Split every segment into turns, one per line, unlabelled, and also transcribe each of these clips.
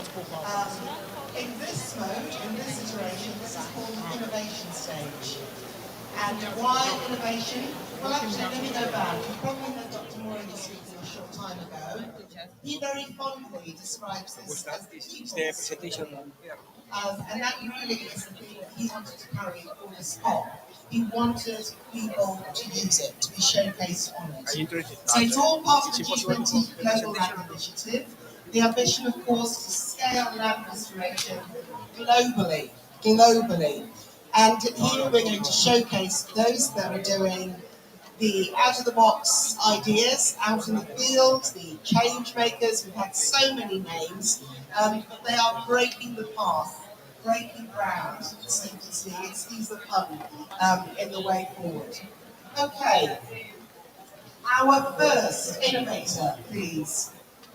In this mode, in this iteration, this is called the innovation stage. And why innovation? Well, actually, let me go back. You probably heard Dr. Moran speaking a short time ago. He very fondly describes this as the people. And that really is the thing that he wanted to carry for the spot. He wanted people to use it, to be showcased on it. So it's all part of the G20 Global Lab Initiative. The ambition, of course, is to scale lab restoration globally. And here we're going to showcase those that are doing the out-of-the-box ideas out in the field, the change makers. We've had so many names, but they are breaking the path, breaking ground, so to see. It's easy fun in the way forward. Okay, our first innovator, please,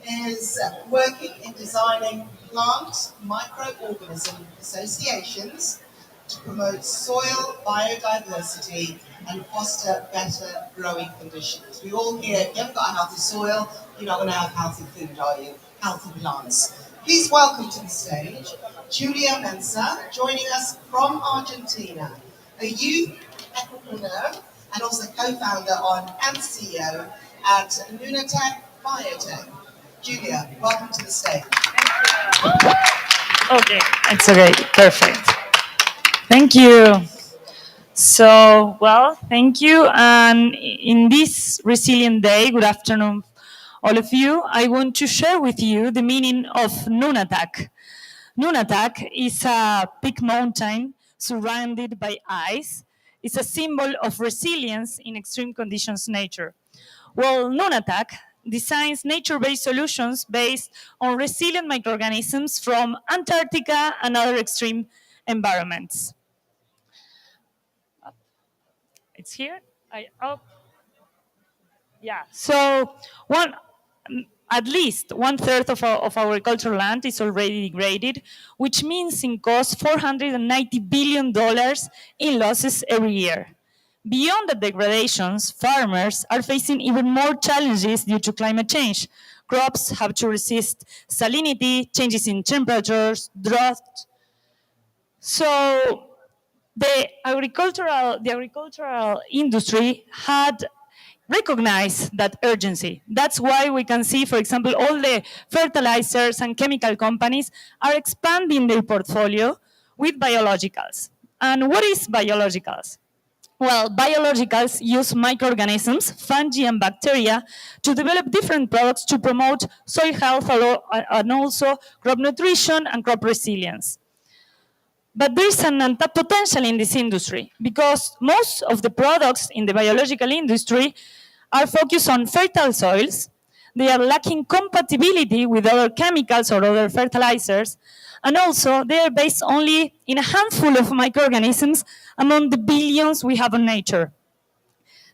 is working in designing plant microorganism associations to promote soil biodiversity and foster better growing conditions. We all hear, if you haven't got a healthy soil, you're not going to have healthy food, are you? Healthy plants. Please welcome to the stage Julia Mensa, joining us from Argentina, a youth entrepreneur and also co-founder and CEO at Nunatech Biotech. Julia, welcome to the stage.
Okay, it's okay, perfect. Thank you. So, well, thank you. And in this resilient day, good afternoon, all of you. I want to share with you the meaning of Nunatag. Nunatag is a big mountain surrounded by ice. It's a symbol of resilience in extreme conditions nature. Well, Nunatag designs nature-based solutions based on resilient microorganisms from Antarctica and other extreme environments. It's here. Yeah. So at least 1/3 of our agricultural land is already degraded, which means it costs $490 billion in losses every year. Beyond the degradations, farmers are facing even more challenges due to climate change. Crops have to resist salinity, changes in temperatures, drought. So the agricultural industry had recognized that urgency. That's why we can see, for example, all the fertilizers and chemical companies are expanding their portfolio with biologicals. And what is biologicals? Well, biologicals use microorganisms, fungi and bacteria, to develop different products to promote soil health and also crop nutrition and crop resilience. But there is an untapped potential in this industry because most of the products in the biological industry are focused on fertile soils. They are lacking compatibility with other chemicals or other fertilizers. And also, they are based only in a handful of microorganisms among the billions we have in nature.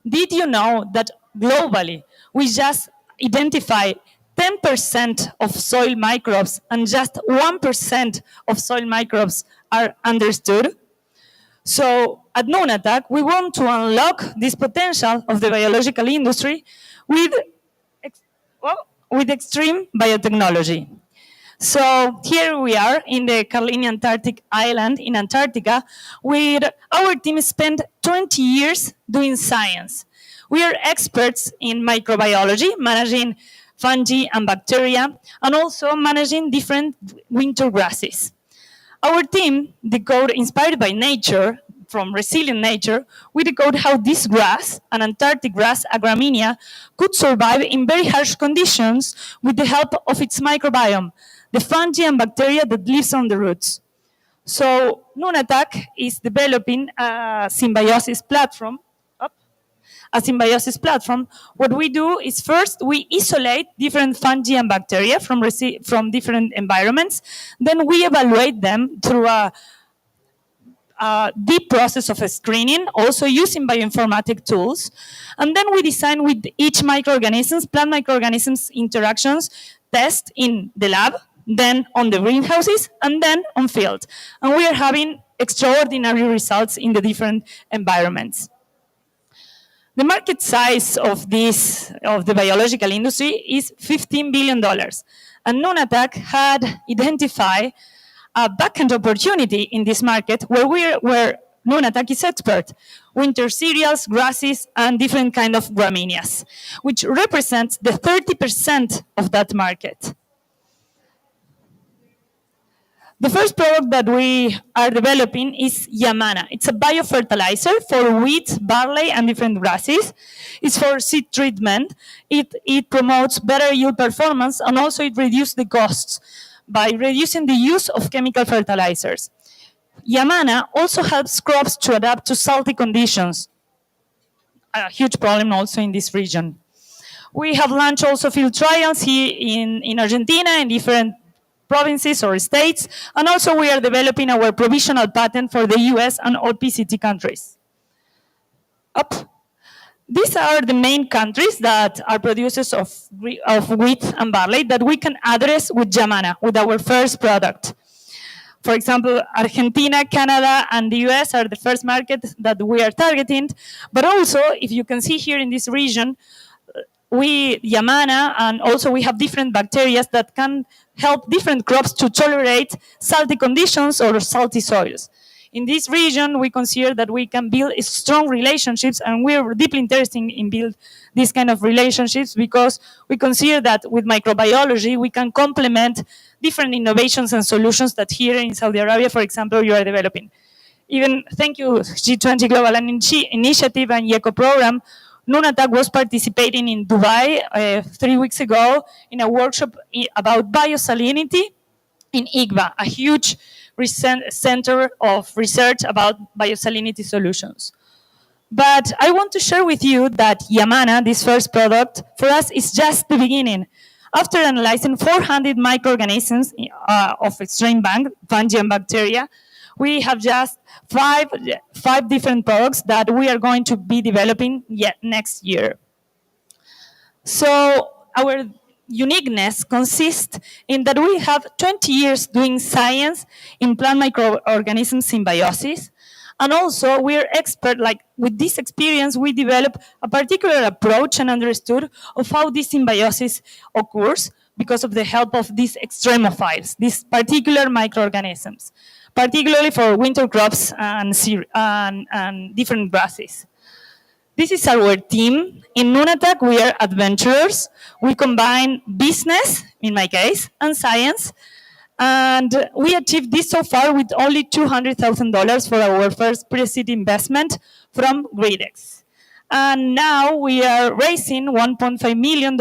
Did you know that globally, we just identify 10% of soil microbes and just 1% of soil microbes are understood? So at Nunatag, we want to unlock this potential of the biological industry with extreme biotechnology. So here we are in the Carlini Antarctic Island in Antarctica, where our team spent 20 years doing science. We are experts in microbiology, managing fungi and bacteria, and also managing different winter grasses. Our team decode, inspired by nature, from resilient nature, we decode how this grass, an Antarctic grass, Agramenia, could survive in very harsh conditions with the help of its microbiome, the fungi and bacteria that lives on the roots. So Nunatag is developing a symbiosis platform. What we do is first we isolate different fungi and bacteria from different environments. Then we evaluate them through a deep process of screening, also using bioinformatic tools. And then we design with each plant microorganisms interactions, test in the lab, then on the greenhouses, and then on field. And we are having extraordinary results in the different environments. The market size of the biological industry is $15 billion. And Nunatak had identified a backend opportunity in this market where Nunatak is expert, winter cereals, grasses, and different kind of gramíneas, which represents the 30% of that market. The first product that we are developing is Yamana. It's a biofertilizer for wheat, barley, and different grasses. It's for seed treatment. It promotes better yield performance, and also it reduces the costs by reducing the use of chemical fertilizers. Yamana also helps crops to adapt to salty conditions, a huge problem also in this region. We have launched also field trials here in Argentina in different provinces or states, and also we are developing our provisional patent for the US and all PCT countries. Up. These are the main countries that are producers of wheat and barley that we can address with Yamana, with our first product. For example, Argentina, Canada, and the US are the first markets that we are targeting. But also, if you can see here in this region, Yamana, and also we have different bacteria that can help different crops to tolerate salty conditions or salty soils. In this region, we consider that we can build strong relationships, and we're deeply interested in build these kind of relationships because we consider that with microbiology, we can complement different innovations and solutions that here in Saudi Arabia, for example, you are developing. Even thank you, G20 Global Initiative and ECO program. Nunatak was participating in Dubai 3 weeks ago in a workshop about biosalinity in IGBA, a huge center of research about biosalinity solutions. But I want to share with you that Yamana, this first product, for us is just the beginning. After analyzing 400 microorganisms of extreme fungi bacteria, we have just five different products that we are going to be developing yet next year. So our uniqueness consists in that we have 20 years doing science in plant microorganism symbiosis. And also we're expert, like with this experience, we develop a particular approach and understood of how this symbiosis occurs because of the help of these extremophiles, these particular microorganisms, particularly for winter crops and different grasses. This is our team. In Nunatak, we are adventurers. We combine business, in my case, and science. And we achieved this so far with only $200,000 for our first pre-seed investment from Gridex. And now we are raising $1.5 million.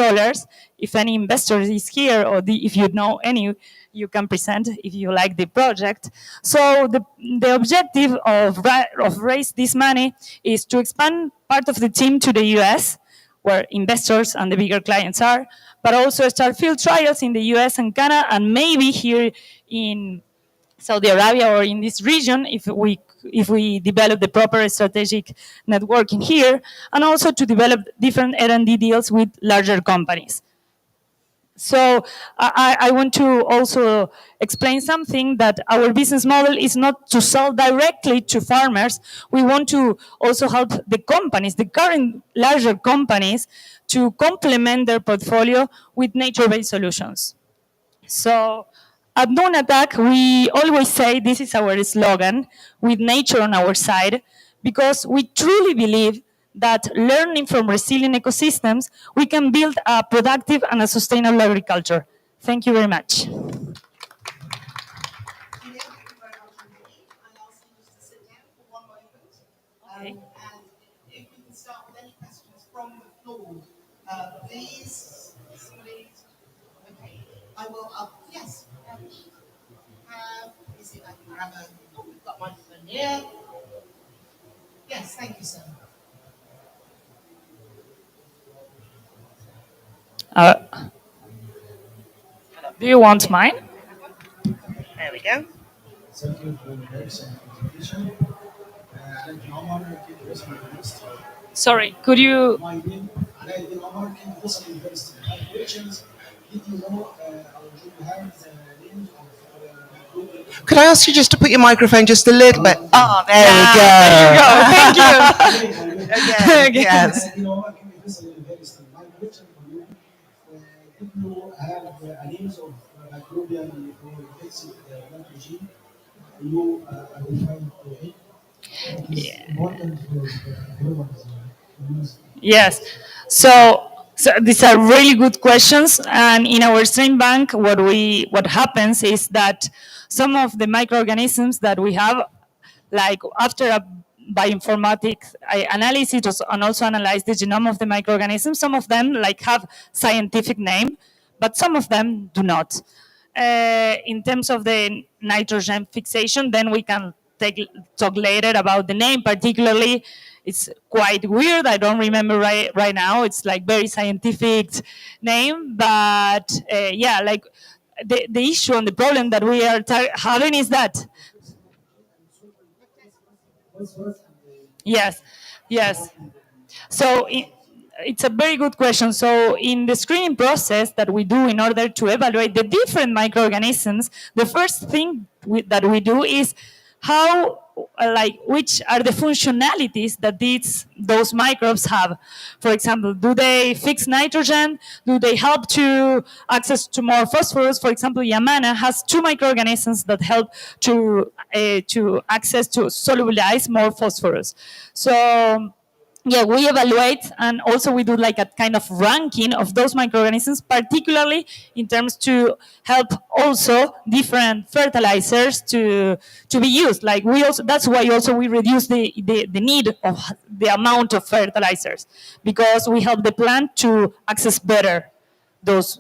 If any investor is here, or if you know any, you can present if you like the project. So the objective of raise this money is to expand part of the team to the US, where investors and the bigger clients are, but also start field trials in the US and Canada, and maybe here in Saudi Arabia or in this region if we develop the proper strategic networking here, and also to develop different R&D deals with larger companies. So I want to also explain something, that our business model is not to sell directly to farmers. We want to also help the companies, the current larger companies, to complement their portfolio with nature-based solutions. So at Nunatak, we always say, this is our slogan, with nature on our side, because we truly believe that learning from resilient ecosystems, we can build a productive and a sustainable agriculture. Thank you very much.
And if we can start with any questions from the floor, please. Okay, I will. Yes. Is it? I can grab a. Oh, we've got microphone here. Yes, thank you, sir.
Do you want mine?
There we go.
Thank you for the excellent presentation. Omar, University.
Sorry, could you?
My name is Omar, University. My questions, did you know or do you have the name of group?
Could I ask you just to put your microphone just a little bit? Oh, there we go.
There you go. Thank you.
Again, yes.
Omar, University. My question for you, did you have a names of microbial or fixed nitrogen, you will find it. It is important for growers to use.
Yes. So these are really good questions. And in our strain bank, what happens is that some of the microorganisms that we have, like after a bioinformatics analysis and also analyze the genome of the microorganisms, some of them like have scientific name, but some of them do not. In terms of the nitrogen fixation, then we can talk later about the name. Particularly, it's quite weird. I don't remember right now. It's like very scientific name, but yeah, like the issue and the problem that we are having is that yes, yes. So it's a very good question. So in the screening process that we do in order to evaluate the different microorganisms, the first thing that we do is how, like, which are the functionalities that those microbes have. For example, do they fix nitrogen? Do they help to access to more phosphorus? For example, Yamana has two microorganisms that help to access to solubilize more phosphorus. So yeah, we evaluate and also we do like a kind of ranking of those microorganisms, particularly in terms to help also different fertilizers to be used. Like we also, that's why also we reduce the need of the amount of fertilizers, because we help the plant to access better those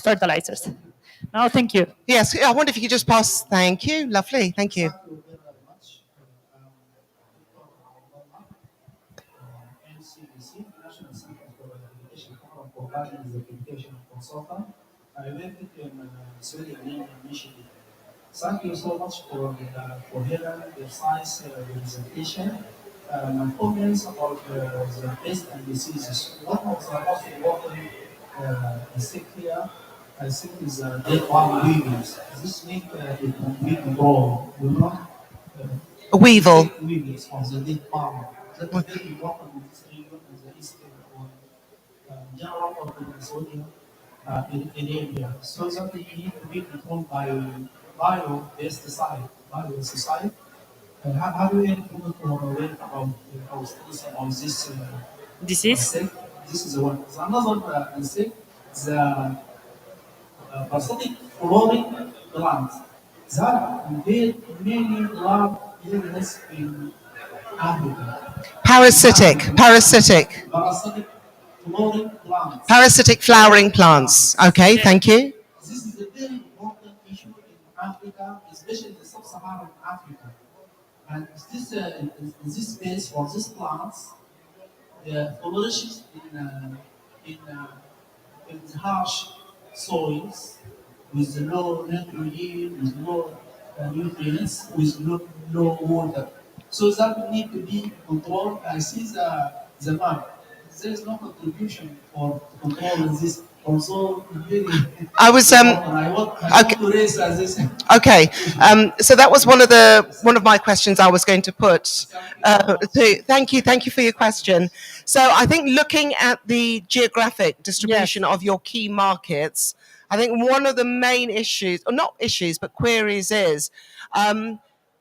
fertilizers. No, thank you.
Yes, I wonder if you could just pass. Thank you. Lovely. Thank you.
Thank you very much. NCDC, National Center for Education for providing the education consultant. I worked in Sweden initiative. Thank you so much for hearing the science presentation. My comments about the pests and diseases. One of the most important insect here, I think, is dead worm weevils. This make it completely grow, you know.
A weevil.
Weevils from the dead worm. That is very important in this region and the east or general of the Amazonian in area. So that they need to be controlled by biosecide. Have you any comment or aware about our studies on this
Disease?
insect? This is the one. The another insect, the parasitic flowering plant. That very many large areas in Africa.
Parasitic
Parasitic flowering plants.
Okay, thank you.
This is a very important issue in Africa, especially the sub-Saharan Africa. And this space for these plants flourishes in harsh soils with low nitrogen, with low nutrients, with low water. So that need to be controlled. I see the map. There is no contribution for controlling this. Also, really,
I was
I want
okay.
to raise this.
Okay, so that was one of my questions I was going to put. Thank you for your question. So I think looking at the geographic distribution of your key markets, I think one of the main issues, or not issues, but queries is,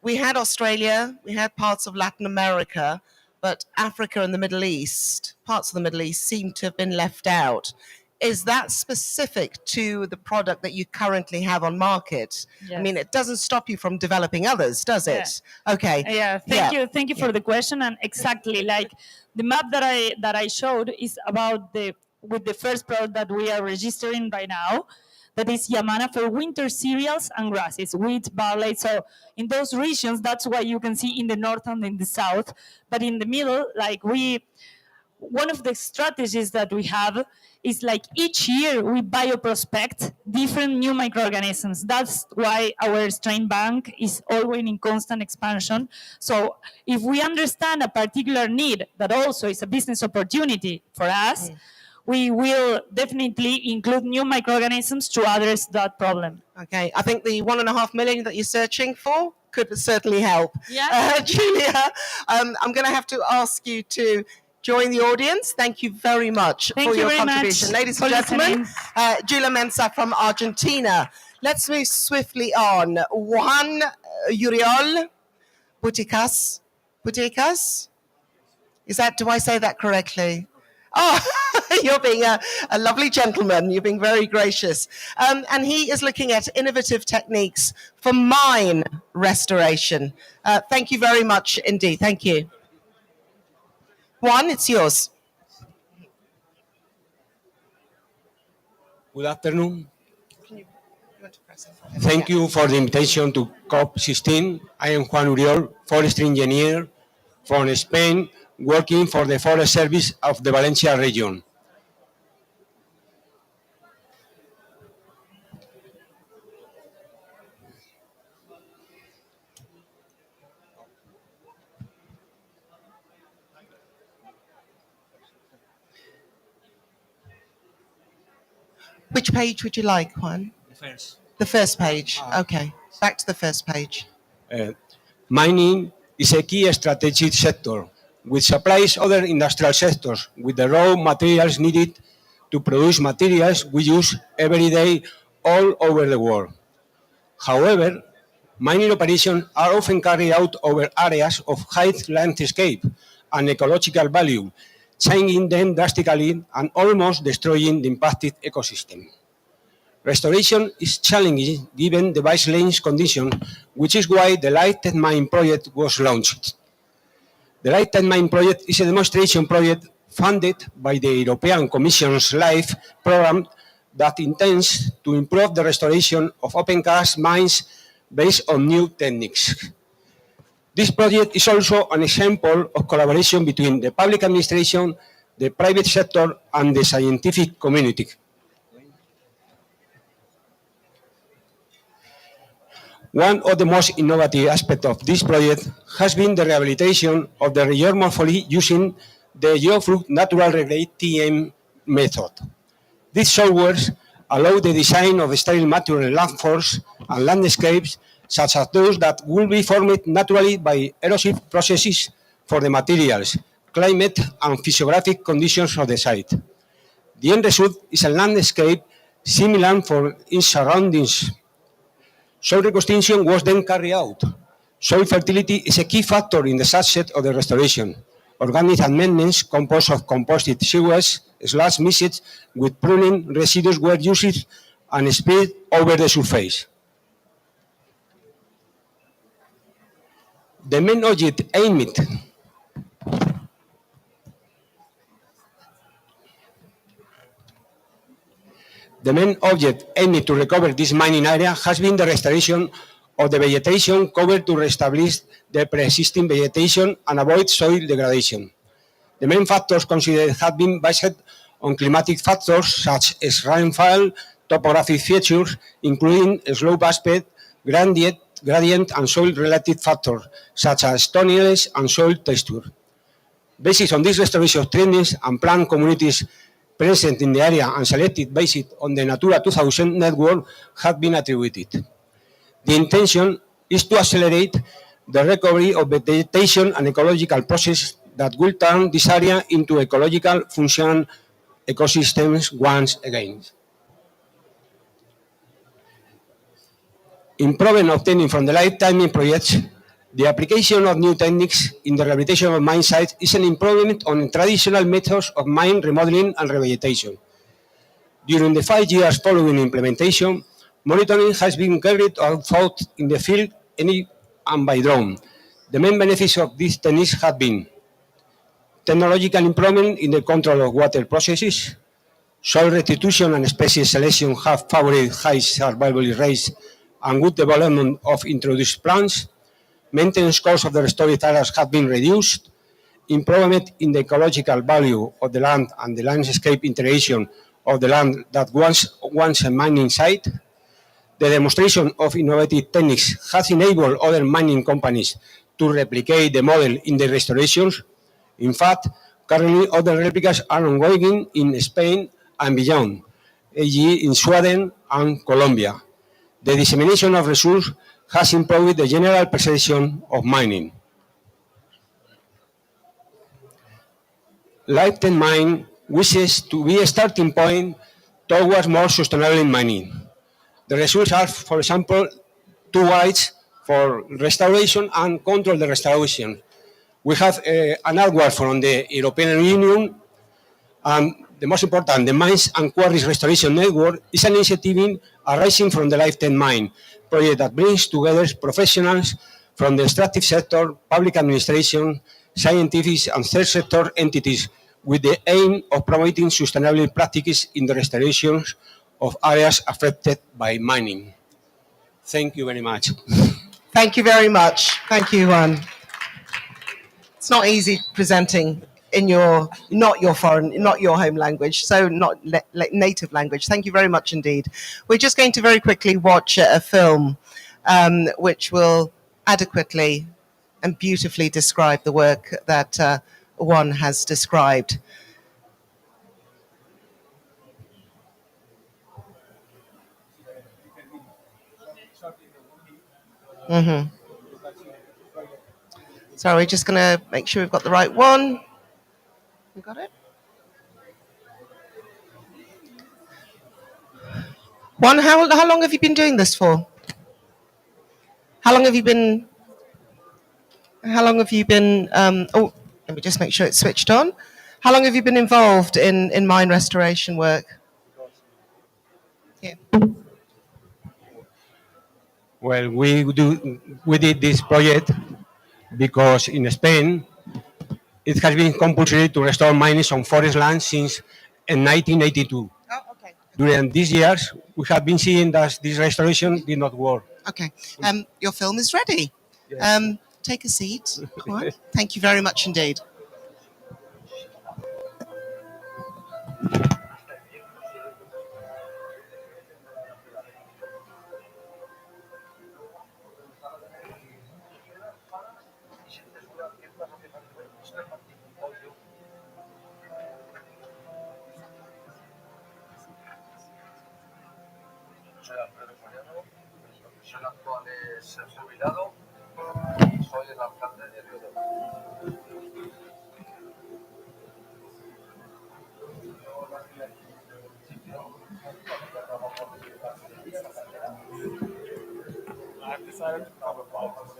we had Australia, we had parts of Latin America, but Africa and the Middle East, parts of the Middle East seem to have been left out. Is that specific to the product that you currently have on market?
Yes.
I mean, it doesn't stop you from developing others, does it?
Yeah.
Okay.
Yeah, thank you for the question. And exactly, like the map that I showed is about with the first product that we are registering right now. That is Yamana for winter cereals and grasses, wheat, barley. So in those regions, that's why you can see in the north and in the south. But in the middle, like one of the strategies that we have is like each year we bioprospect different new microorganisms. That's why our strain bank is always in constant expansion. So if we understand a particular need that also is a business opportunity for us, we will definitely include new microorganisms to address that problem.
Okay, I think the 1.5 million that you're searching for could certainly help.
Yeah.
Julia, I'm going to have to ask you to Join the audience. Thank you very much
Thank
for
you
your
very much
contribution. Ladies
for
and gentlemen,
listening.
Gila Mensa from Argentina. Let's move swiftly on. Juan Uriol Buticas. Buticas? Do I say that correctly? Oh, you're being a lovely gentleman. You're being very gracious. And he is looking at innovative techniques for mine restoration. Thank you very much indeed. Thank you. Juan, it's yours.
Good afternoon. Thank you for the invitation to COP16. I am Juan Uriol, forestry engineer from Spain, working for the Forest Service of the Valencia region.
Which page would you like, Juan?
First.
The first page. Okay. Back to the first page.
Mining is a key strategic sector, which supplies other industrial sectors with the raw materials needed to produce materials we use every day all over the world. However, mining operations are often carried out over areas of high landscape and ecological value, changing them drastically and almost destroying the impacted ecosystem. Restoration is challenging given the baseline condition, which is why the Light Mine project was launched. The Light Mine project is a demonstration project funded by the European Commission's LIFE program that intends to improve the restoration of open-cast mines based on new techniques. This project is also an example of collaboration between the public administration, the private sector, and the scientific community. One of the most innovative aspects of this project has been the rehabilitation of the geomorphology using the Geofluid Natural Regret TM method. These softwares allow the design of sterile natural landforms and landscapes such as those that will be formed naturally by erosive processes for the materials, climate, and physiographic conditions of the site. The end result is a landscape similar for its surroundings. Soil reconstruction was then carried out. Soil fertility is a key factor in the success of the restoration. Organic amendments composed of composted sewage, mixed with pruning residues were used and spread over the surface. The main object aimed to recover this mining area has been the restoration of the vegetation covered to reestablish the pre-existing vegetation and avoid soil degradation. The main factors considered have been based on climatic factors such as rainfall, topographic features, including slope aspect, gradient, and soil-related factors such as stoniness and soil texture. Based on these restoration techniques and plant communities present in the area and selected based on the Natura 2000 network have been attributed. The intention is to accelerate the recovery of vegetation and ecological processes that will turn this area into ecological functional ecosystems once again. Improvement obtaining from the lifetime projects, the application of new techniques in the rehabilitation of mine sites is an improvement on traditional methods of mine remodeling and revegetation. During the 5 years following implementation, monitoring has been carried out in the field and by drone. The main benefits of these techniques have been technological improvement in the control of water processes, soil restitution and species selection have favored high survival rates and good development of introduced plants, maintenance costs of the restored areas have been reduced, improvement in the ecological value of the land and the landscape integration of the land that once a mining site. The demonstration of innovative techniques has enabled other mining companies to replicate the model in the restorations. In fact, currently other replicas are ongoing in Spain and beyond, e.g. in Sweden and Colombia. The dissemination of results has improved the general perception of mining. Lifetime Mine wishes to be a starting point towards more sustainable mining. The results are, for example, two guides for restoration and control the restoration. We have an award from the European Union, and the most important, the Mines and Quarries Restoration Network is an initiative arising from the Lifetime Mine project that brings together professionals from the extractive sector, public administration, scientific and third sector entities with the aim of promoting sustainable practices in the restoration of areas affected by mining. Thank you very much.
Thank you very much. Thank you, Juan. It's not easy presenting in not your home language, so not native language. Thank you very much indeed. We're just going to very quickly watch a film which will adequately and beautifully describe the work that Juan has described. Mm-hmm. So we're just going to make sure we've got the right one. You got it? Juan, how long have you been doing this for? How long have you been? Oh, let me just make sure it's switched on. How long have you been involved in mine restoration work? Yeah.
Well, we did this project because in Spain it has been compulsory to restore mines on forest land since 1982.
Oh, okay.
During these years, we have been seeing that this restoration did not work.
Okay. Your film is ready.
Yes.
Take a seat. Juan. Thank you very much indeed.
Soy Alfredo Soriano, mi profesión actual es ser jubilado y soy el alcalde de Riodor. I've decided to cover politics.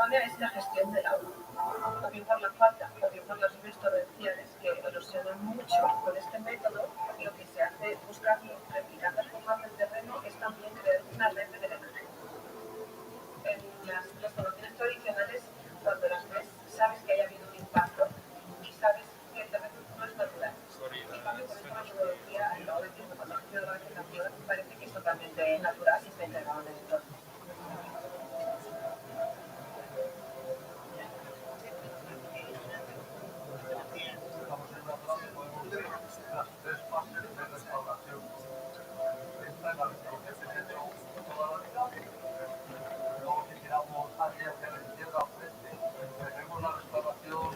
Es la gestión del agua, o bien por la falta, o bien por las lluvias torrenciales que erosionan mucho. Con este método lo que se hace buscando replicar las formas del terreno es también crear una red de drenaje. En las formaciones tradicionales, cuando las ves, sabes que haya habido un impacto y sabes que el terreno no es natural. En cambio, con esta metodología, al cabo del tiempo, cuando ha crecido la vegetación, parece que es totalmente natural y está integrado en el entorno.
Tenemos la restauración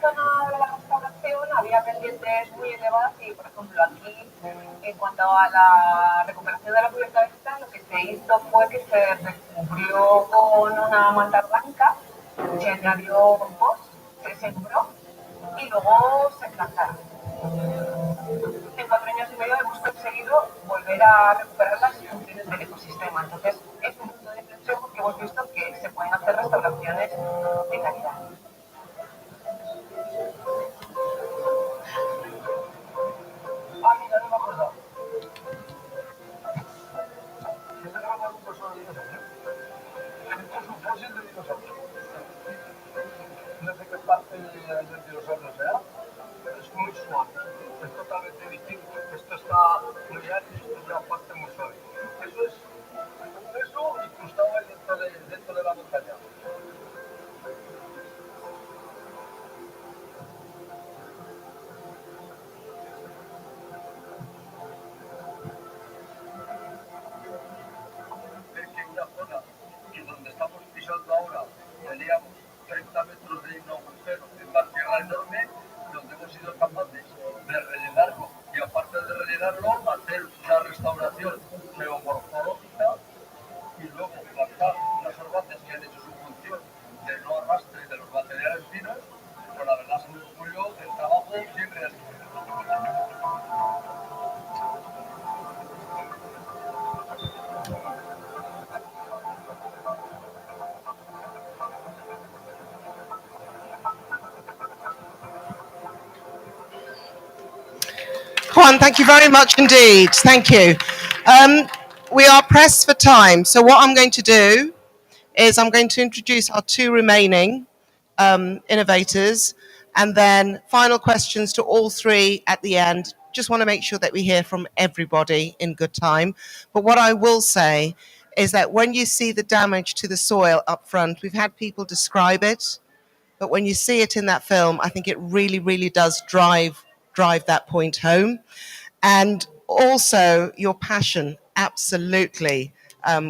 zona de la restauración había pendientes muy elevadas y, por ejemplo, aquí, en cuanto a la recuperación de la cubierta vegetal, lo que se hizo fue que se recubrió con una manta blanca, se añadió compost, se sembró y luego se plantaron. En 4 años y medio hemos conseguido volver a recuperar las funciones del ecosistema. Entonces, es un punto de inflexión porque hemos visto que se pueden hacer restauraciones de calidad. Ah, mira, no me acuerdo. ¿Quién le grabó un hueso de dinosaurio? Esto es un fósil de dinosaurio. No sé qué parte del dinosaurio sea, pero es muy suave. Es totalmente distinto. Esto está muy árido y esto es una parte muy suave. Eso es un hueso incrustado ahí dentro de la montaña. Ver que una zona y donde estamos pisando ahora teníamos 30 metros de un agujero en la tierra enorme, donde hemos sido capaces de rellenarlo y aparte de rellenarlo, hacer una restauración geomorfológica y luego plantar unas herbáceas que han hecho su función de no arrastre de los materiales finos, pues la verdad es un orgullo del trabajo bien realizado.
Juan, thank you very much indeed. Thank you. We are pressed for time, so what I'm going to do is I'm going to introduce our 2 remaining innovators, and then final questions to all 3 at the end. Just want to make sure that we hear from everybody in good time. But what I will say is that when you see the damage to the soil up front, we've had people describe it, but when you see it in that film, I think it really, really does drive that point home. And also your passion absolutely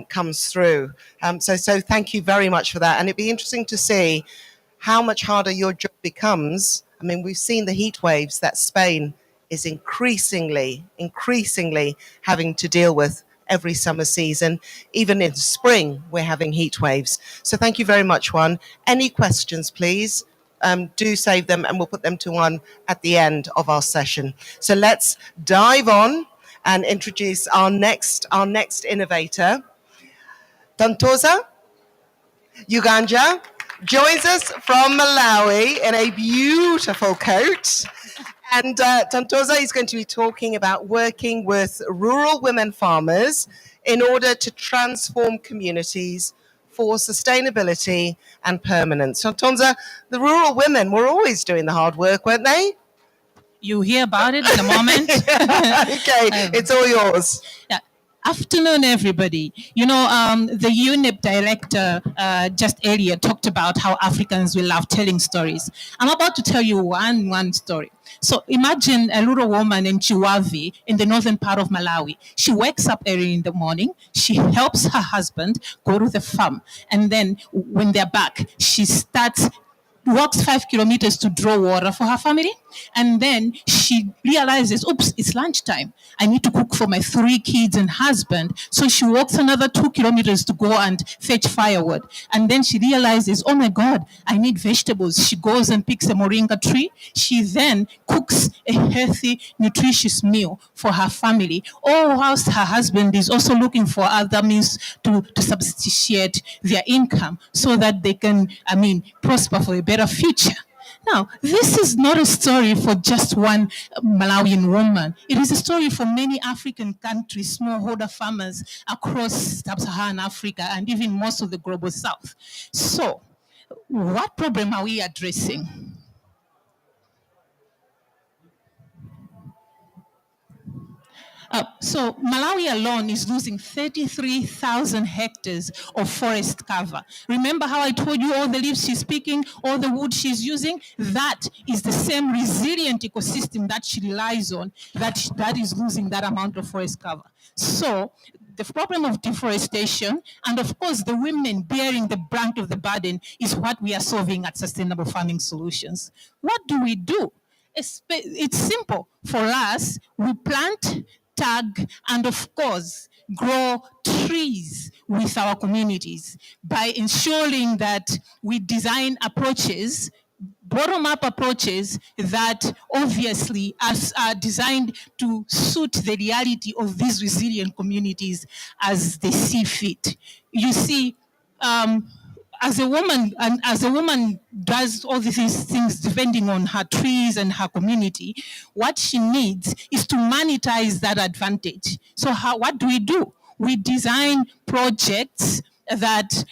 comes through. So thank you very much for that. And it'd be interesting to see how much harder your job becomes. I mean, we've seen the heat waves that Spain is increasingly having to deal with every summer season. Even in spring, we're having heat waves. So thank you very much, Juan. Any questions, please? Do save them and we'll put them to Juan at the end of our session. So let's dive on and introduce our next innovator. Tantoza Uganja joins us from Malawi in a beautiful coat. And Tantoza is going to be talking about working with rural women farmers in order to transform communities for sustainability and permanence. Tantoza, the rural women were always doing the hard work, weren't they?
You hear about it in a moment.
Okay, it's all yours.
Yeah. Afternoon, everybody. You know, the UNEP director just earlier talked about how Africans will love telling stories. I'm about to tell you one story. So imagine a little woman in Chiwavi in the northern part of Malawi. She wakes up early in the morning. She helps her husband go to the farm. And then when they're back, she walks 5 kilometers to draw water for her family. And then she realizes, oops, it's lunchtime. I need to cook for my 3 kids and husband. So she walks another 2 kilometers to go and fetch firewood. And then she realizes, oh my God, I need vegetables. She goes and picks a moringa tree. She then cooks a healthy, nutritious meal for her family. All whilst her husband is also looking for other means to substitute their income so that they can, prosper for a better future. Now, this is not a story for just one Malawian woman. It is a story for many African countries, smallholder farmers across sub-Saharan Africa and even most of the global south. So, what problem are we addressing? So Malawi alone is losing 33,000 hectares of forest cover. Remember how I told you all the leaves she's picking, all the wood she's using? That is the same resilient ecosystem that she relies on that is losing that amount of forest cover. So the problem of deforestation and of course the women bearing the brunt of the burden is what we are solving at Sustainable Farming Solutions. What do? It's simple. For us, we plant, tag, and of course, grow trees with our communities by ensuring that we design approaches, bottom-up approaches that obviously are designed to suit the reality of these resilient communities as they see fit. You see, as a woman, and as a woman does all these things depending on her trees and her community, what she needs is to monetize that advantage. So what do? We design projects that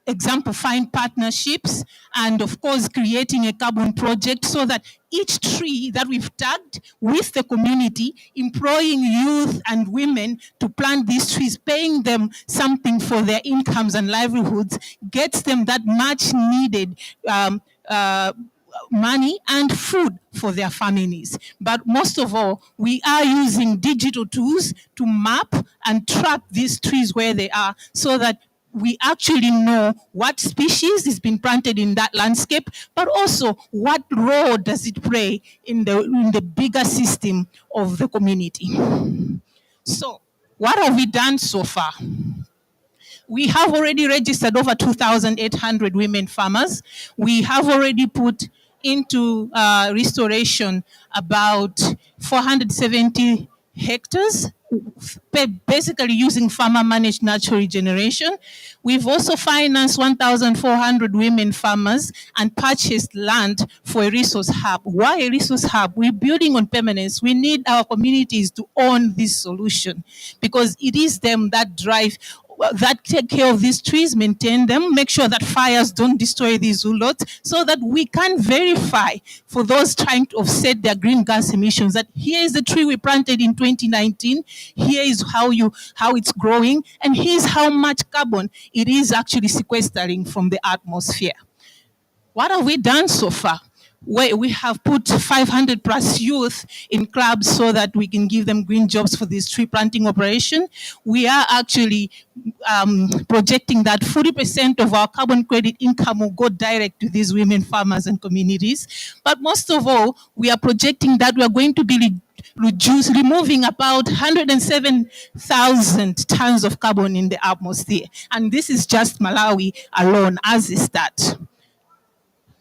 example, find partnerships, and of course, creating a carbon project so that each tree that we've tagged with the community, employing youth and women to plant these trees, paying them something for their incomes and livelihoods, gets them that much needed money and food for their families. But most of all, we are using digital tools to map and track these trees where they are so that we actually know what species is being planted in that landscape, but also what role does it play in the bigger system of the community. So what have we done so far? We have already registered over 2,800 women farmers. We have already put into restoration about 470 hectares, basically using farmer-managed natural regeneration. We've also financed 1,400 women farmers and purchased land for a resource hub. Why a resource hub? We're building on permanence. We need our communities to own this solution because it is them that drive, that take care of these trees, maintain them, make sure that fires don't destroy these roulottes, so that we can verify for those trying to offset their green gas emissions that here is the tree we planted in 2019, here is how it's growing, and here's how much carbon it is actually sequestering from the atmosphere. What have we done so far? We have put 500 plus youth in clubs so that we can give them green jobs for this tree planting operation. We are actually projecting that 40% of our carbon credit income will go direct to these women farmers and communities. But most of all, we are projecting that we are going to be removing about 107,000 tons of carbon in the atmosphere. And this is just Malawi alone as a start.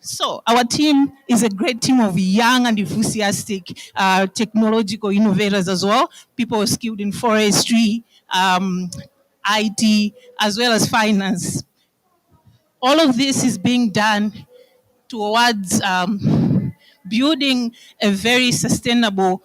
So our team is a great team of young and enthusiastic technological innovators as well, people skilled in forestry, IT, as well as finance. All of this is being done towards building a very sustainable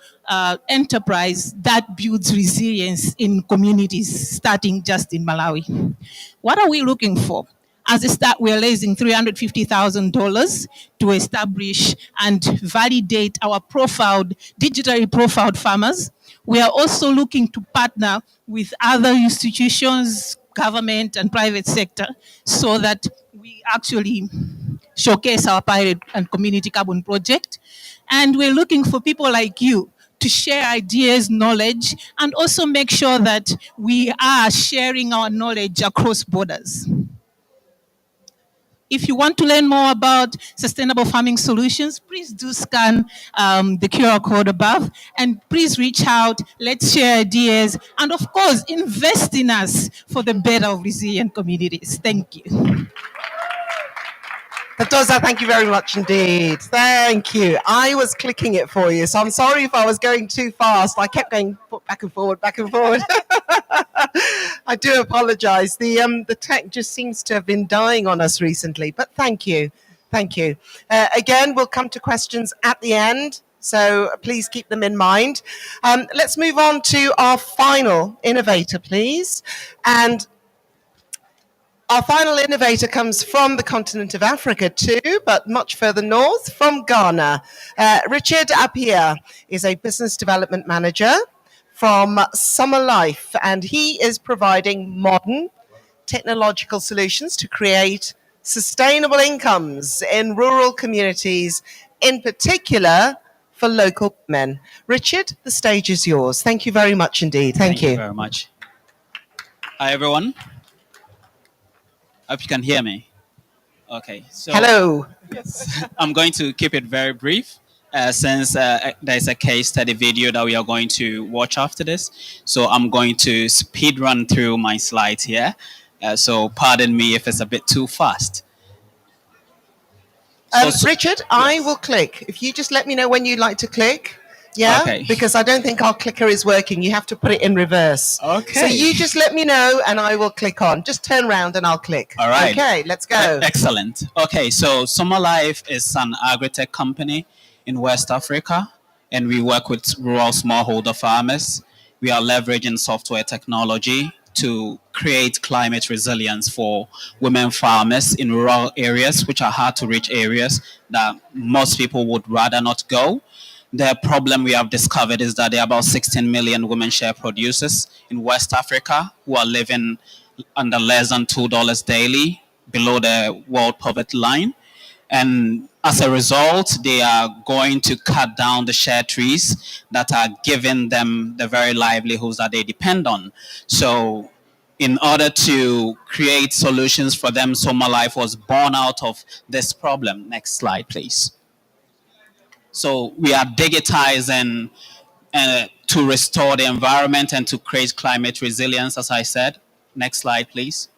enterprise that builds resilience in communities, starting just in Malawi. What are we looking for? As a start, we are raising $350,000 to establish and validate our digitally profiled farmers. We are also looking to partner with other institutions, government and private sector, so that we actually showcase our pilot and community carbon project. And we're looking for people like you to share ideas, knowledge, and also make sure that we are sharing our knowledge across borders. If you want to learn more about sustainable farming solutions, please do scan the QR code above, and please reach out, let's share ideas, and of course, invest in us for the better of resilient communities. Thank you.
Kadoza, thank you very much indeed. Thank you. I was clicking it for you, so I'm sorry if I was going too fast. I kept going back and forward, back and forward. I do apologize. The tech just seems to have been dying on us recently, but thank you. Thank you. Again, we'll come to questions at the end, so please keep them in mind. Let's move on to our final innovator, please. And Our final innovator comes from the continent of Africa too, but much further north, from Ghana. Richard Appiah is a business development manager from Summer Life, and he is providing modern technological solutions to create sustainable incomes in rural communities, in particular for local men. Richard, the stage is yours. Thank you very much indeed. Thank you.
Very much. Hi, everyone. Hope you can hear me. Okay. So
Hello.
I'm going to keep it very brief. Since there's a case study video that we are going to watch after this. So I'm going to speed run through my slides here. So pardon me if it's a bit too fast.
Richard, I will click. If you just let me know when you'd like to click. Yeah,
Okay.
because I don't think our clicker is working. You have to put it in reverse.
Okay.
So you just let me know and I will click on. Just turn around and I'll click.
All right.
Okay, let's go.
Excellent. Okay, so Summer Life is an agri-tech company in West Africa, and we work with rural smallholder farmers. We are leveraging software technology to create climate resilience for women farmers in rural areas, which are hard to reach areas that most people would rather not go. The problem we have discovered is that there are about 16 million women share producers in West Africa who are living under less than $2 daily, below the world poverty line. And as a result, they are going to cut down the share trees that are giving them the very livelihoods that they depend on. So in order to create solutions for them, Summer Life was born out of this problem. Next slide, please. So we are digitizing to restore the environment and to create climate resilience, as I said. Next slide, please.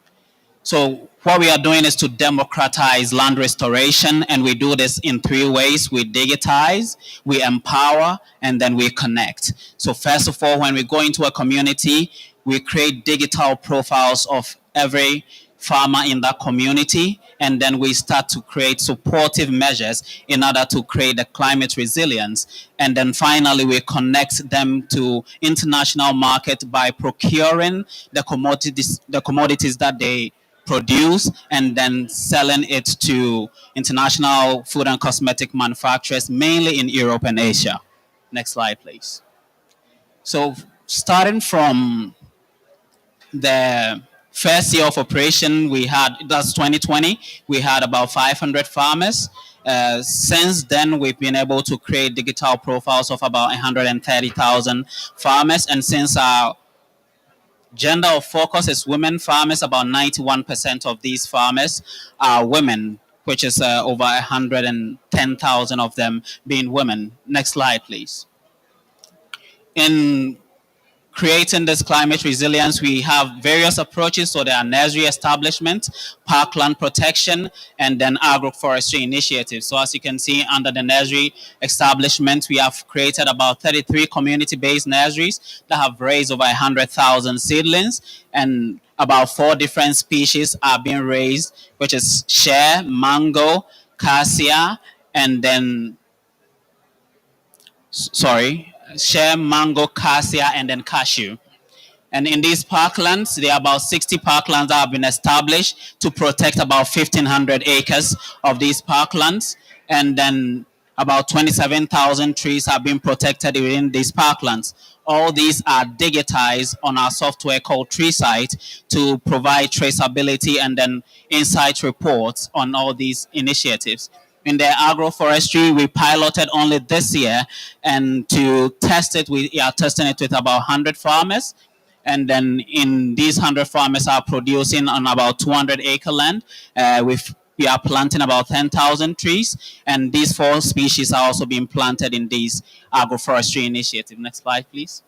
So what we are doing is to democratize land restoration, and we do this in three ways. We digitize, we empower, and then we connect. So first of all, when we go into a community, we create digital profiles of every farmer in that community, and then we start to create supportive measures in order to create the climate resilience. And then finally, we connect them to international market by procuring the commodities that they produce and then selling it to international food and cosmetic manufacturers, mainly in Europe and Asia. Next slide, please. So starting from the first year of operation, that's 2020, we had about 500 farmers. Since then, we've been able to create digital profiles of about 130,000 farmers. And since our gender of focus is women farmers, about 91% of these farmers are women, which is over 110,000 of them being women. Next slide, please. In creating this climate resilience, we have various approaches. So there are nursery establishment, parkland protection, and then agroforestry initiatives. So as you can see, under the nursery establishment, we have created about 33 community-based nurseries that have raised over 100,000 seedlings, and about 4 different species are being raised, which is share, mango, cassia, and then share, mango, cassia, and then cashew. And in these parklands, there are about 60 parklands that have been established to protect about 1,500 acres of these parklands. And then about 27,000 trees have been protected within these parklands. All these are digitized on our software called TreeSight to provide traceability and then insight reports on all these initiatives. In the agroforestry, we piloted only this year, and to test it, we are testing it with about 100 farmers. And then in these 100 farmers are producing on about 200 acre land. We are planting about 10,000 trees, and these 4 species are also being planted in these agroforestry initiative. Next slide, please.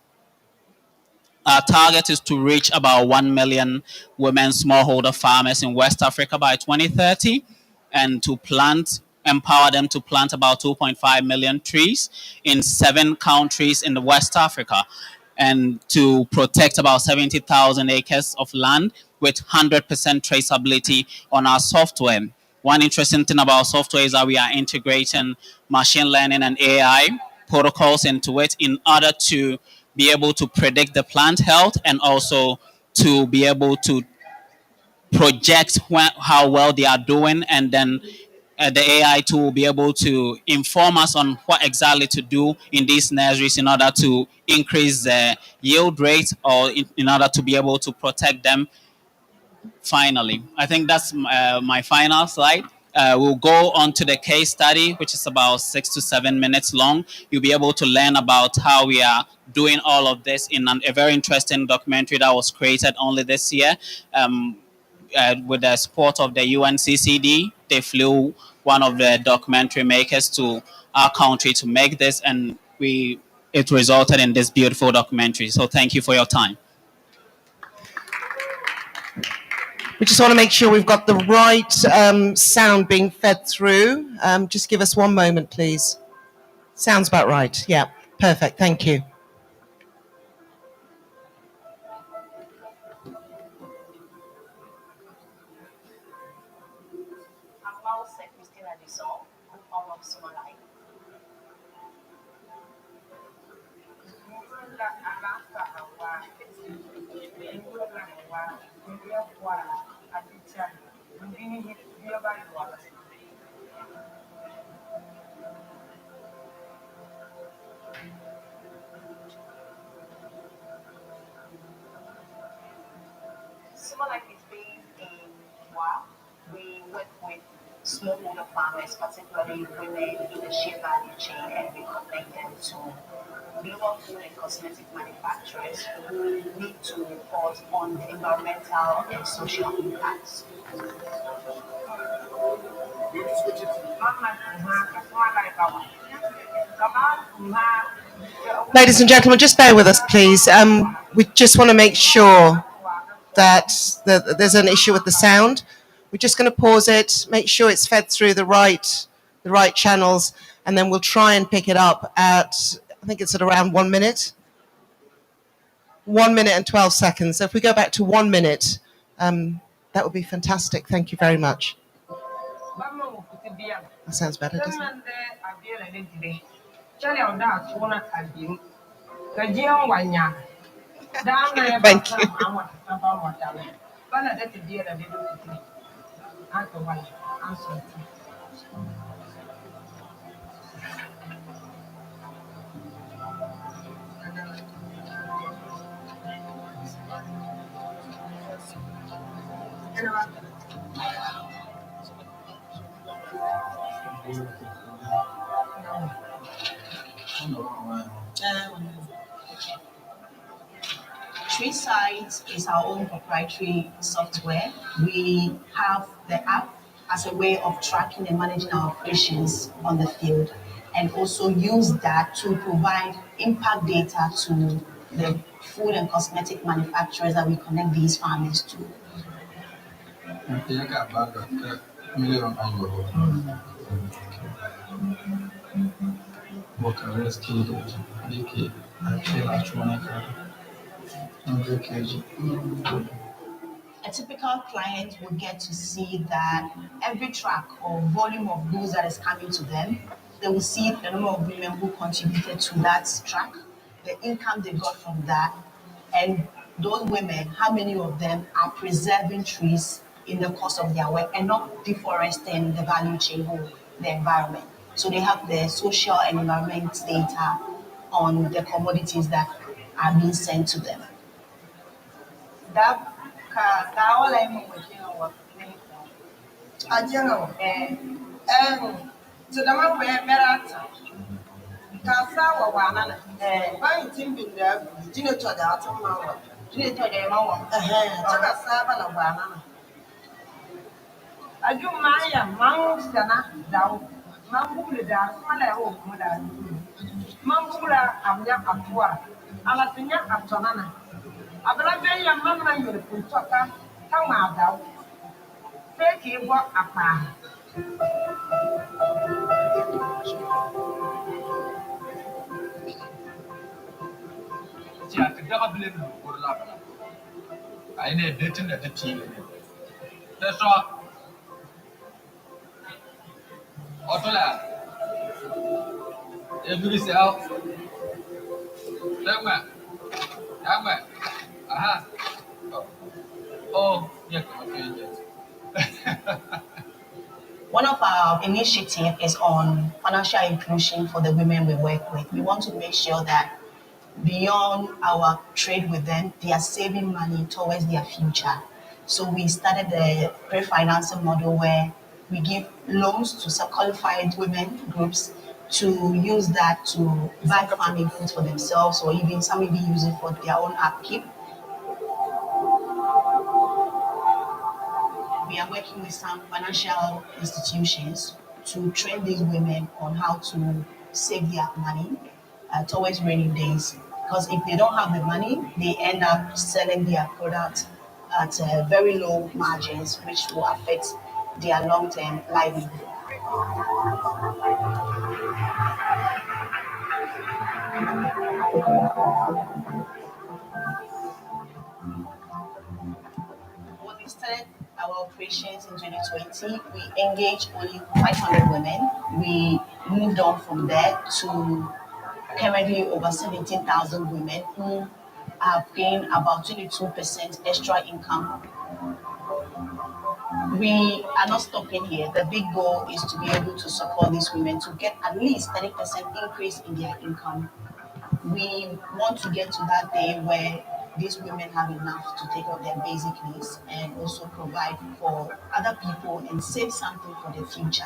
Our target is to reach about 1 million women smallholder farmers in West Africa by 2030, and to empower them to plant about 2.5 million trees in 7 countries in the West Africa, and to protect about 70,000 acres of land with 100% traceability on our software. One interesting thing about software is that we are integrating machine learning and AI protocols into it in order to be able to predict the plant health and also to be able to project how well they are doing, and then the AI tool will be able to inform us on what exactly to do in these nurseries in order to increase the yield rate, or in order to be able to protect them. Finally, I think that's my final slide. We'll go on to the case study, which is about 6 to 7 minutes long. You'll be able to learn about how we are doing all of this in a very interesting documentary that was created only this year. With the support of the UNCCD, they flew one of the documentary makers to our country to make this, and it resulted in this beautiful documentary. So thank you for your time.
We just want to make sure we've got the right sound being fed through. Just give us one moment, please. Sounds about right. Yeah, perfect. Thank you.
Similar is based in WA. We work with smallholder farmers, particularly women in the shea value chain, and we connect them to global food and cosmetic manufacturers who need to report on the environmental and social impacts.
Ladies and gentlemen, just bear with us, please. We just want to make sure that there's an issue with the sound. We're just going to pause it, make sure it's fed through the right channels, and then we'll try and pick it up at, I think it's at around 1 minute. 1 minute and 12 seconds. So if we go back to 1 minute, that would be fantastic. Thank you very much. That sounds better, doesn't it? Thank you.
TreeSight is our own proprietary software. We have the app as a way of tracking and managing our operations on the field, and also use that to provide impact data to the food and cosmetic manufacturers that we connect these farmers to. A typical client would get to see that every truck or volume of goods that is coming to them, they will see the number of women who contributed to that truck, the income they got from that, and those women, how many of them are preserving trees in the course of their work and not deforesting the value chain or the environment. So they have the social and environment data on the commodities that are being sent to them.
Oh.
One of our initiatives is on financial inclusion for the women we work with. We want to make sure that beyond our trade with them, they are saving money towards their future. So we started the pre-financing model where we give loans to qualified women groups to use that to buy farm inputs for themselves, or even some maybe use it for their own upkeep. We are working with some financial institutions to train these women on how to save their money towards rainy days. Because if they don't have the money, they end up selling their product at very low margins, which will affect their long-term livelihood. When we started our operations in 2020, we engaged only 500 women. We moved on from there to currently over 17,000 women who have gained about 22% extra income. We are not stopping here. The big goal is to be able to support these women to get at least 30% increase in their income. We want to get to that day where these women have enough to take out their basic needs and also provide for other people and save something for the future.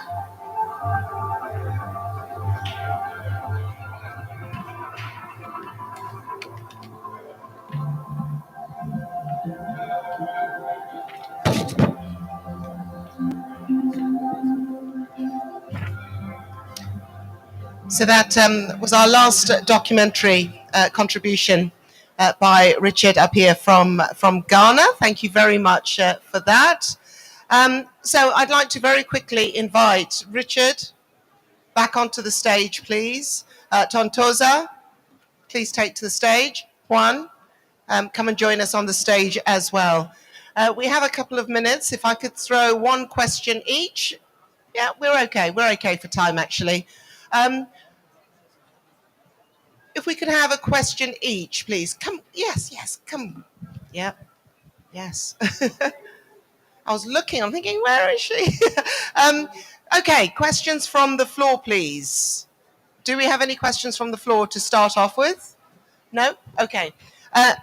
So that was our last documentary contribution by Richard up here from Ghana. Thank you very much for that. So I'd like to very quickly invite Richard back onto the stage, please. Tontoza, please take to the stage. Juan, come and join us on the stage as well. We have a couple of minutes. If I could throw one question each. Yeah, we're okay. We're okay for time, actually. If we could have a question each, please. Come, yes, come. Yeah, yes. I was looking, I'm thinking, where is she? Okay, questions from the floor, please. Do we have any questions from the floor to start off with? No? Okay.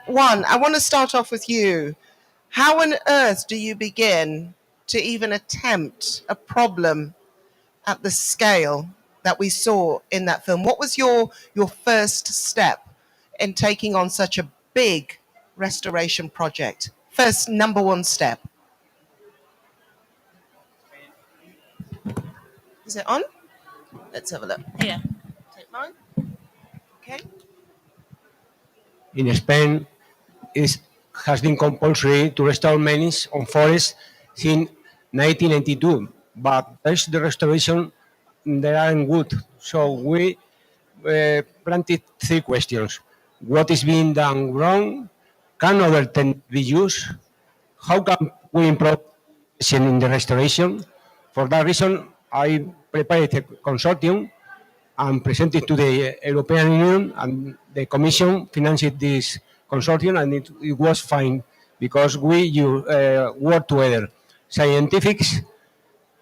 Juan, I want to start off with you. How on earth do you begin to even attempt a problem at the scale that we saw in that film? What was your first step in taking on such a big restoration project? First, number one step. Is it on? Let's have a look.
Yeah.
Take mine. Okay.
In Spain, it has been compulsory to restore mines on forests since 1992, but there's the restoration they aren't good. So we planted three questions. What is being done wrong? Can other techniques be used? How can we improve in the restoration? For that reason, I prepared a consortium and presented to the European Union, and the Commission financed this consortium, and it was fine because we work together. Scientifics,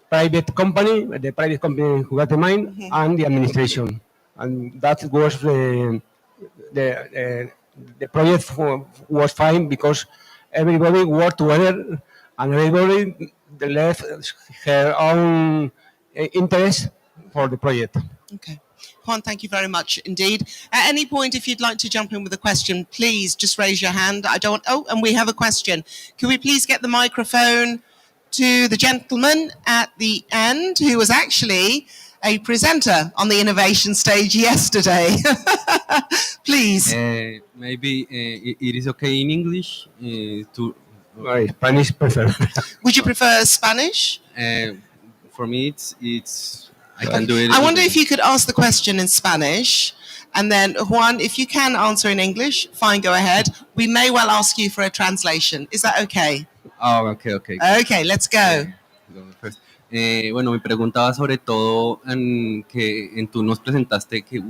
private company, the private company who got the mine, and the administration. And that was the project was fine because everybody worked together and everybody left her own interest for the project.
Okay. Juan, thank you very much indeed. At any point, if you'd like to jump in with a question, please just raise your hand. And we have a question. Can we please get the microphone to the gentleman at the end who was actually a presenter on the innovation stage yesterday? Please.
Maybe it is okay in English to.
Spanish prefer.
Would you prefer Spanish?
For me, it's I can do it.
I wonder if you could ask the question in Spanish, and then Juan, if you can answer in English, fine, go ahead. We may well ask you for a translation. Is that okay?
Oh, okay.
Okay, let's go.
Bueno, me preguntaba sobre todo que tú nos presentaste que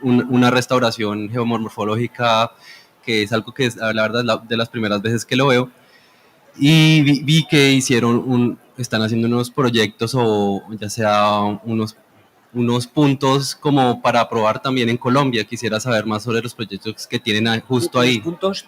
una restauración geomorfológica, que es algo que es, la verdad, de las primeras veces que lo veo. Y vi que están haciendo unos proyectos o ya sea unos puntos como para probar también en Colombia. Quisiera saber más sobre los proyectos que tienen justo ahí.
Puntos.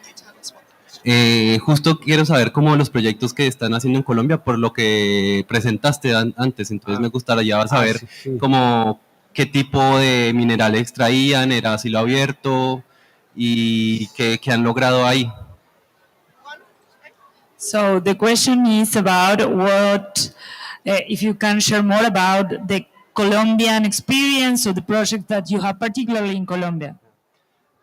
Justo quiero saber cómo los proyectos que están haciendo en Colombia por lo que presentaste antes. Entonces me gustaría saber
Sí.
cómo qué tipo de mineral extraían, era a cielo abierto y qué han logrado ahí.
So the question is about what, if you can share more about the Colombian experience or the project that you have particularly in Colombia.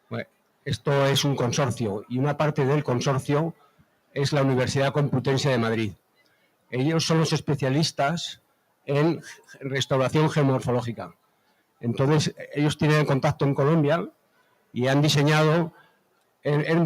Bueno, esto es un consorcio y una parte del consorcio es la Universidad Complutense de Madrid. Ellos son los especialistas en restauración geomorfológica. Entonces, ellos tienen contacto en Colombia y han diseñado,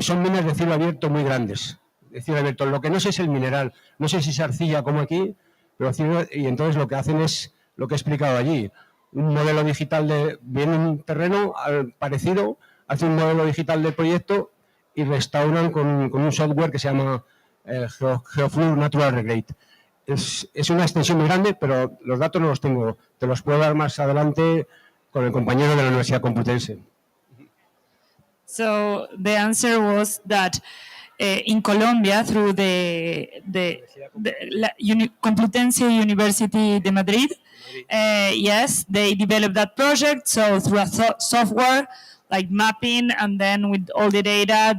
son minas de cielo abierto muy grandes. De cielo abierto. Lo que no sé es el mineral, no sé si es arcilla como aquí, pero y entonces lo que hacen es lo que he explicado allí. Un modelo digital viene un terreno parecido, hacen un modelo digital del proyecto y restauran con un software que se llama GeoFlow Natural Regrade. Es una extensión muy grande, pero los datos no los tengo. Te los puedo dar más adelante con el compañero de la Universidad Complutense.
So the answer was that in Colombia, through the Complutense University de Madrid, yes, they developed that project. So through a software like mapping, and then with all the data,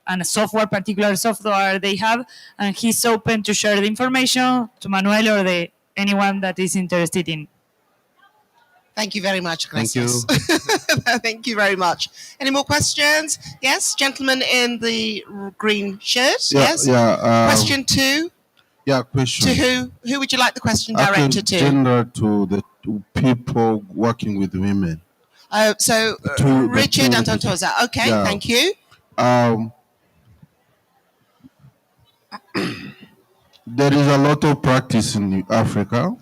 and a particular software they have, and he's open to share the information to Manuel or anyone that is interested in.
Thank you very much,
Thank you.
Thank you very much. Any more questions? Yes, gentleman in the green shirt. Yes.
Yeah.
Question 2.
Yeah. Question.
To who? Who would you like the question directed to?
Gender to the people working with women.
So Richard and Antoza. Okay.
Yeah.
Thank you.
There is a lot of practice in Africa,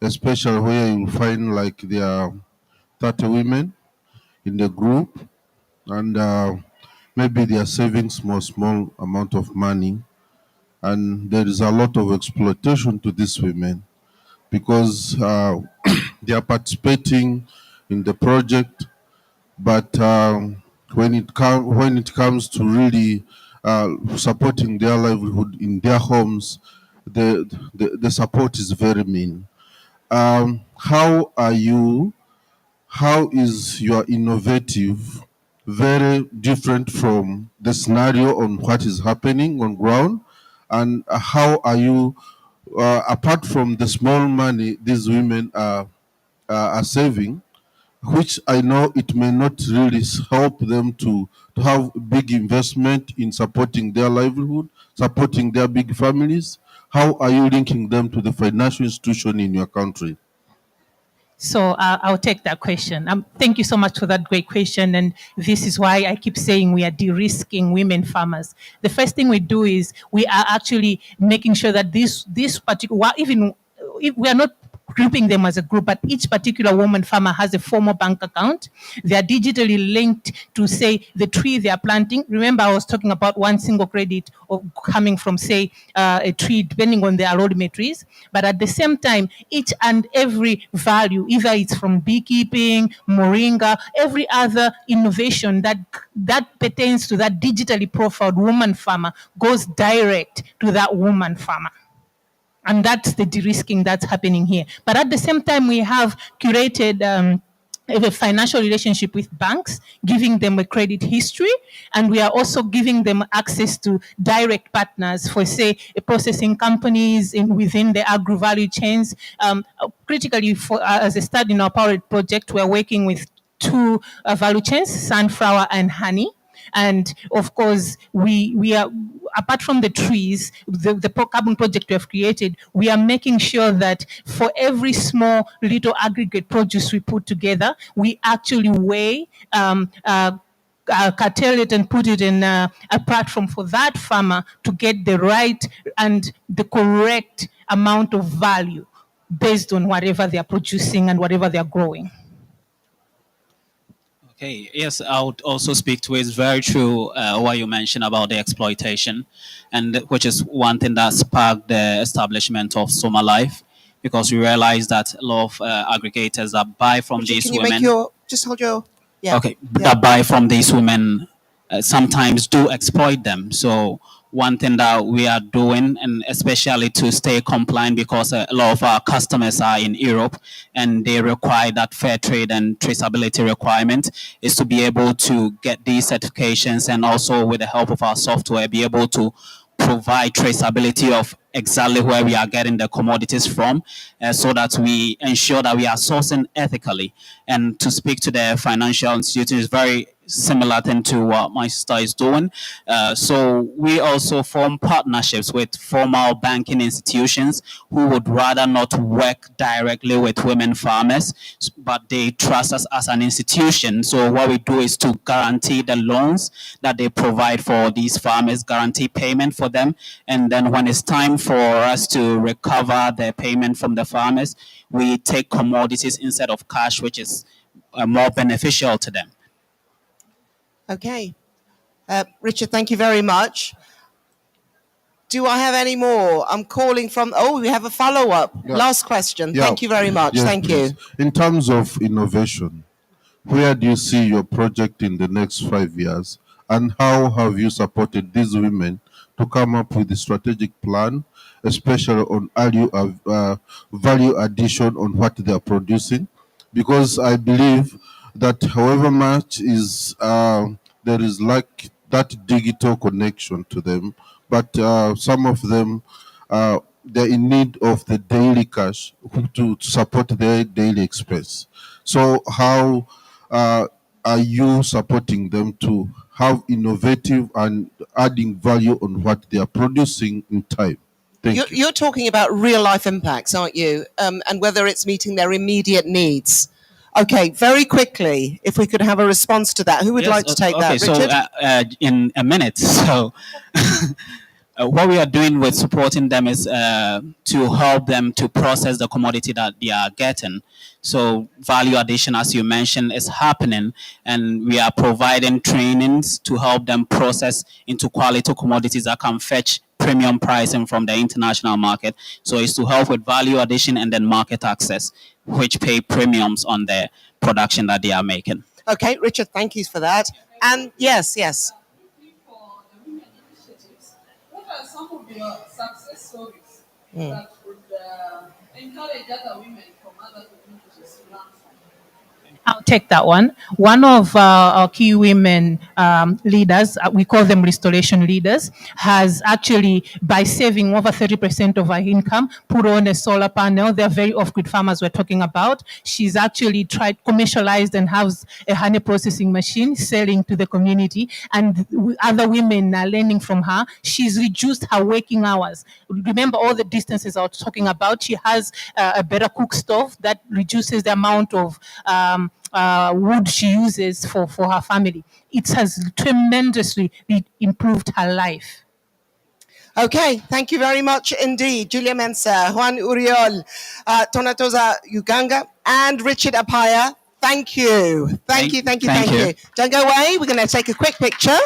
especially where you find like there are 30 women in the group, and maybe they are saving small amount of money, and there is a lot of exploitation to these women because they are participating in the project, but when it comes to really supporting their livelihood in their homes, the support is very mean. How is your innovative very different from the scenario on what is happening on ground, and how are you, apart from the small money these women are saving, which I know it may not really help them to have big investment in supporting their livelihood, supporting their big families. How are you linking them to the financial institution in your country?
So I'll take that question. Thank you so much for that great question. And this is why I keep saying we are de-risking women farmers. The first thing we do is we are actually making sure that this particular, even if we are not grouping them as a group, but each particular woman farmer has a formal bank account. They are digitally linked to, say, the tree they are planting. Remember, I was talking about one single credit of coming from, say, a tree, depending on their trees. But at the same time, each and every value, either it's from beekeeping, moringa, every other innovation that pertains to that digitally profiled woman farmer goes direct to that woman farmer. And that's the de-risking that's happening here. But at the same time, we have curated a financial relationship with banks, giving them a credit history, and we are also giving them access to direct partners for, say, processing companies within the agro-value chains. Critically, as a study in our pilot project, we're working with 2 value chains, sunflower and honey. And of course, we are, apart from the trees, the carbon project we have created, we are making sure that for every small little aggregate produce we put together, we actually weigh, curtail it and put it in a platform for that farmer to get the right and the correct amount of value based on whatever they are producing and whatever they are growing.
Okay, yes, I would also speak to it. It's very true what you mentioned about the exploitation, and which is one thing that sparked the establishment of Soma Life, because we realized that a lot of aggregators that buy from
Richard,
these
can you
women.
make your, just hold your, yeah.
Okay,
Yeah.
that buy from these women sometimes do exploit them. So one thing that we are doing, and especially to stay compliant, because a lot of our customers are in Europe and they require that fair trade and traceability requirement, is to be able to get these certifications, and also with the help of our software, be able to provide traceability of exactly where we are getting the commodities from, so that we ensure that we are sourcing ethically. And to speak to the financial institution is very similar thing to what my sister is doing. So we also form partnerships with formal banking institutions who would rather not work directly with women farmers, but they trust us as an institution. So what we do is to guarantee the loans that they provide for these farmers, guarantee payment for them. And then when it's time for us to recover the payment from the farmers, we take commodities instead of cash, which is more beneficial to them.
Okay. Richard, thank you very much. Do I have any more? I'm calling from, oh, we have a follow-up.
Yeah.
Last question.
Yeah.
Thank you very much.
Yes,
Thank
please.
you.
In terms of innovation, where do you see your project in the next 5 years? And how have you supported these women to come up with a strategic plan, especially on value addition on what they are producing? Because I believe that however much is there is like that digital connection to them, but some of them they're in need of the daily cash to support their daily expense. So how are you supporting them to have innovative and adding value on what they are producing in time? Thank you.
You're talking about real life impacts, aren't you? And whether it's meeting their immediate needs. Okay, very quickly, if we could have a response to that. Who would
Yes,
like to take
okay,
that? Richard?
so in a minute, so what we are doing with supporting them is to help them to process the commodity that they are getting. So value addition, as you mentioned, is happening, and we are providing trainings to help them process into quality commodities that can fetch premium pricing from the international market. So it's to help with value addition and then market access, which pay premiums on the production that they are making.
Okay, Richard, thank you for that. And yes.
What are some of your success stories that would encourage other women from other communities to learn from?
I'll take that one. One of our key women leaders, we call them restoration leaders, has actually, by saving over 30% of her income, put on a solar panel. They're very off-grid farmers we're talking about. She's actually commercialized and has a honey processing machine selling to the community, and other women are learning from her. She's reduced her working hours. Remember all the distances I was talking about. She has a better cook stove that reduces the amount of wood she uses for her family. It has tremendously improved her life.
Okay, thank you very much indeed. Julia Mensah, Juan Uriol, Tonatoza Uganga, and Richard Apaya. Thank you. Thank you.
Thank you.
Don't go away. We're going to take a quick picture.